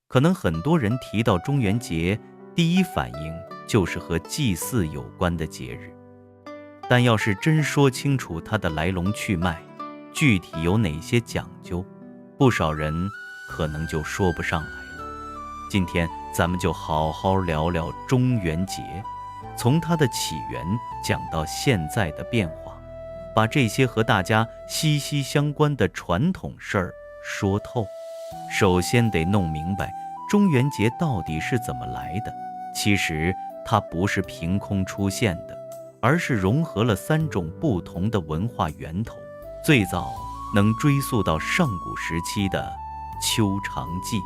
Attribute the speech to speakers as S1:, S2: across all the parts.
S1: 可能很多人提到中元节，第一反应就是和祭祀有关的节日。但要是真说清楚它的来龙去脉，具体有哪些讲究，不少人可能就说不上来了。今天咱们就好好聊聊中元节，从它的起源讲到现在的变化，把这些和大家息息相关的传统事儿说透。首先得弄明白中元节到底是怎么来的。其实它不是凭空出现的，而是融合了3种不同的文化源头。最早能追溯到上古时期的秋长祭。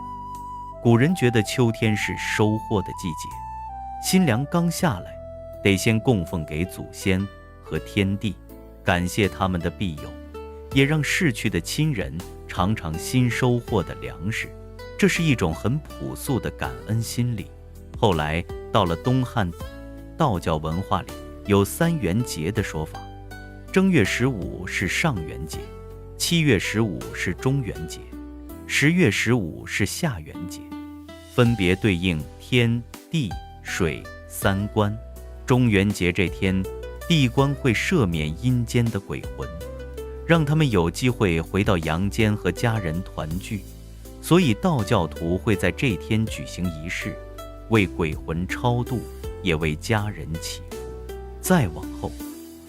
S1: 古人觉得秋天是收获的季节，新粮刚下来，得先供奉给祖先和天地，感谢他们的庇佑，也让逝去的亲人尝尝新收获的粮食。这是一种很朴素的感恩心理。后来到了东汉，道教文化里有3元节的说法，正月15是上元节，7月15是中元节，10月15是下元节，分别对应天地水3官。中元节这天，地官会赦免阴间的鬼魂，让他们有机会回到阳间和家人团聚，所以道教徒会在这天举行仪式，为鬼魂超度，也为家人祈福。再往后，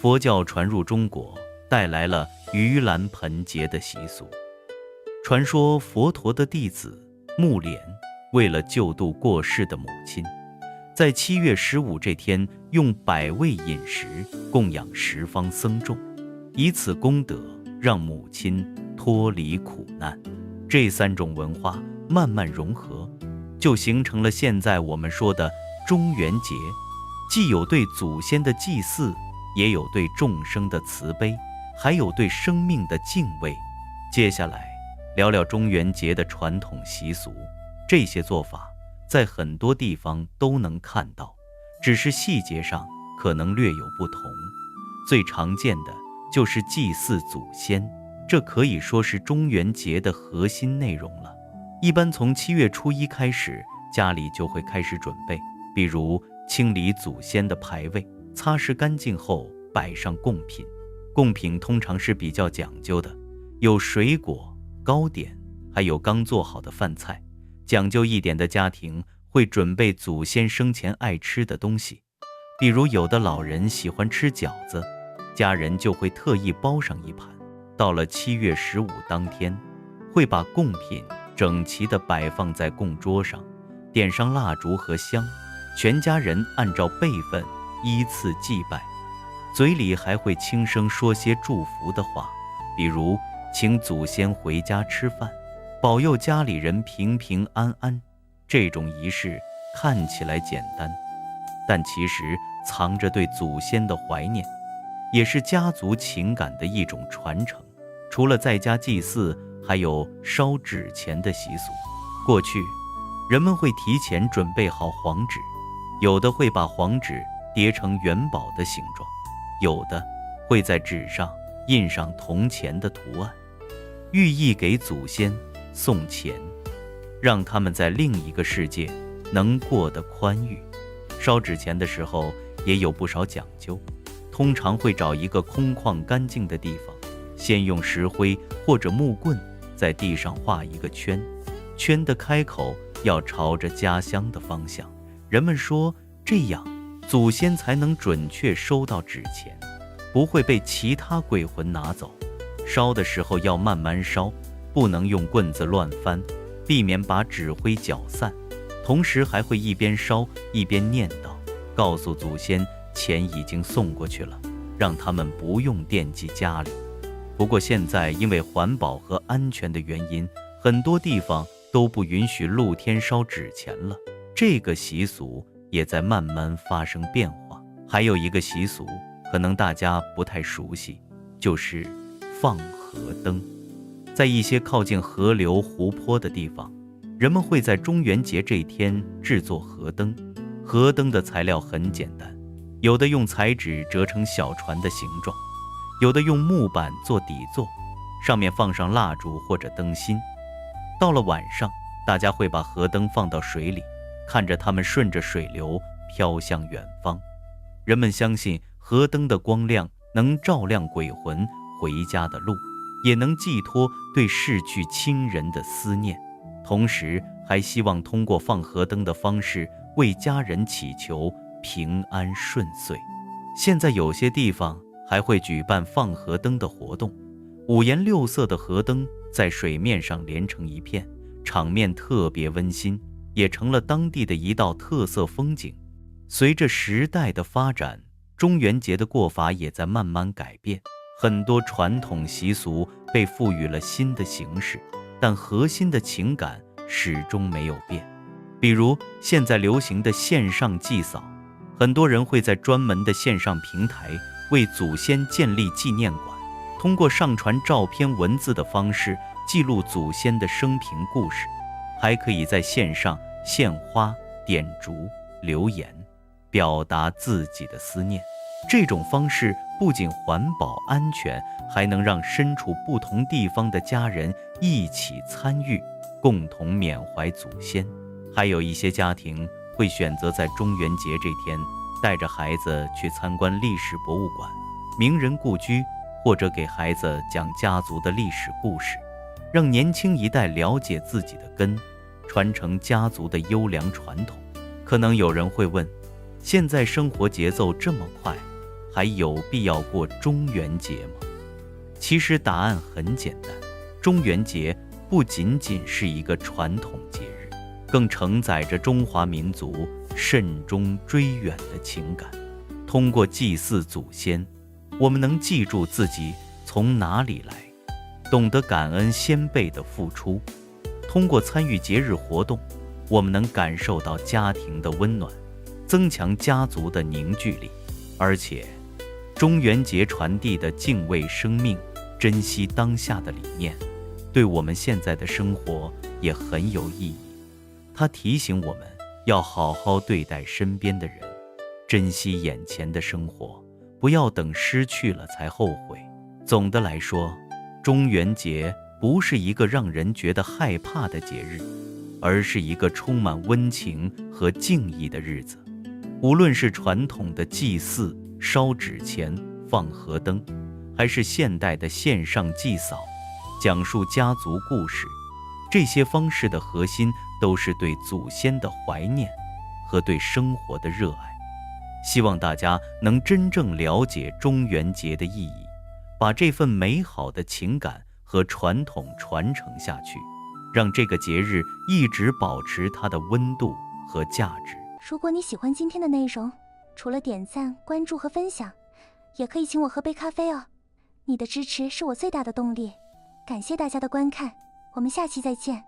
S1: 佛教传入中国，带来了盂兰盆节的习俗。传说佛陀的弟子目连为了救度过世的母亲，在7月15这天用100味饮食供养10方僧众，以此功德让母亲脱离苦难。这3种文化慢慢融合，就形成了现在我们说的中元节，既有对祖先的祭祀，也有对众生的慈悲，还有对生命的敬畏。接下来聊聊中元节的传统习俗，这些做法在很多地方都能看到，只是细节上可能略有不同。最常见的就是祭祀祖先，这可以说是中元节的核心内容了。一般从7月初1开始，家里就会开始准备，比如清理祖先的牌位，擦拭干净后摆上贡品。贡品通常是比较讲究的，有水果、糕点，还有刚做好的饭菜。讲究一点的家庭会准备祖先生前爱吃的东西，比如有的老人喜欢吃饺子，家人就会特意包上一盘。到了7月15当天，会把贡品整齐地摆放在供桌上，点上蜡烛和香，全家人按照辈分依次祭拜，嘴里还会轻声说些祝福的话，比如请祖先回家吃饭，保佑家里人平平安安。这种仪式看起来简单，但其实藏着对祖先的怀念，也是家族情感的一种传承。除了在家祭祀，还有烧纸钱的习俗。过去人们会提前准备好黄纸，有的会把黄纸叠成元宝的形状，有的会在纸上印上铜钱的图案，寓意给祖先送钱，让他们在另一个世界能过得宽裕。烧纸钱的时候也有不少讲究，通常会找一个空旷干净的地方，先用石灰或者木棍在地上画一个圈，圈的开口要朝着家乡的方向。人们说这样祖先才能准确收到纸钱，不会被其他鬼魂拿走。烧的时候要慢慢烧，不能用棍子乱翻，避免把纸灰搅散。同时还会一边烧一边念叨，告诉祖先钱已经送过去了，让他们不用惦记家里。不过现在因为环保和安全的原因，很多地方都不允许露天烧纸钱了，这个习俗也在慢慢发生变化。还有一个习俗可能大家不太熟悉，就是放河灯。在一些靠近河流湖泊的地方，人们会在中元节这天制作河灯。河灯的材料很简单，有的用彩纸折成小船的形状，有的用木板做底座，上面放上蜡烛或者灯芯。到了晚上，大家会把河灯放到水里，看着它们顺着水流飘向远方。人们相信河灯的光亮能照亮鬼魂回家的路，也能寄托对逝去亲人的思念，同时还希望通过放河灯的方式为家人祈求平安顺遂。现在有些地方还会举办放河灯的活动，五颜六色的河灯在水面上连成一片，场面特别温馨，也成了当地的一道特色风景。随着时代的发展，中元节的过法也在慢慢改变，很多传统习俗被赋予了新的形式，但核心的情感始终没有变。比如现在流行的线上祭扫，很多人会在专门的线上平台为祖先建立纪念馆，通过上传照片、文字的方式记录祖先的生平故事，还可以在线上献花、点烛、留言，表达自己的思念。这种方式不仅环保安全，还能让身处不同地方的家人一起参与，共同缅怀祖先。还有一些家庭会选择在中元节这天带着孩子去参观历史博物馆、名人故居，或者给孩子讲家族的历史故事，让年轻一代了解自己的根，传承家族的优良传统。可能有人会问，现在生活节奏这么快，还有必要过中元节吗？其实答案很简单，中元节不仅仅是一个传统节日，更承载着中华民族慎终追远的情感。通过祭祀祖先，我们能记住自己从哪里来，懂得感恩先辈的付出。通过参与节日活动，我们能感受到家庭的温暖，增强家族的凝聚力。而且中元节传递的敬畏生命、珍惜当下的理念，对我们现在的生活也很有意义。它提醒我们要好好对待身边的人，珍惜眼前的生活，不要等失去了才后悔。总的来说，中元节不是一个让人觉得害怕的节日，而是一个充满温情和敬意的日子。无论是传统的祭祀、烧纸钱、放河灯，还是现代的线上祭扫、讲述家族故事，这些方式的核心都是对祖先的怀念和对生活的热爱。希望大家能真正了解中元节的意义，把这份美好的情感和传统传承下去，让这个节日一直保持它的温度和价值。
S2: 如果你喜欢今天的内容，除了点赞、关注和分享，也可以请我喝杯咖啡哦。你的支持是我最大的动力。感谢大家的观看，我们下期再见。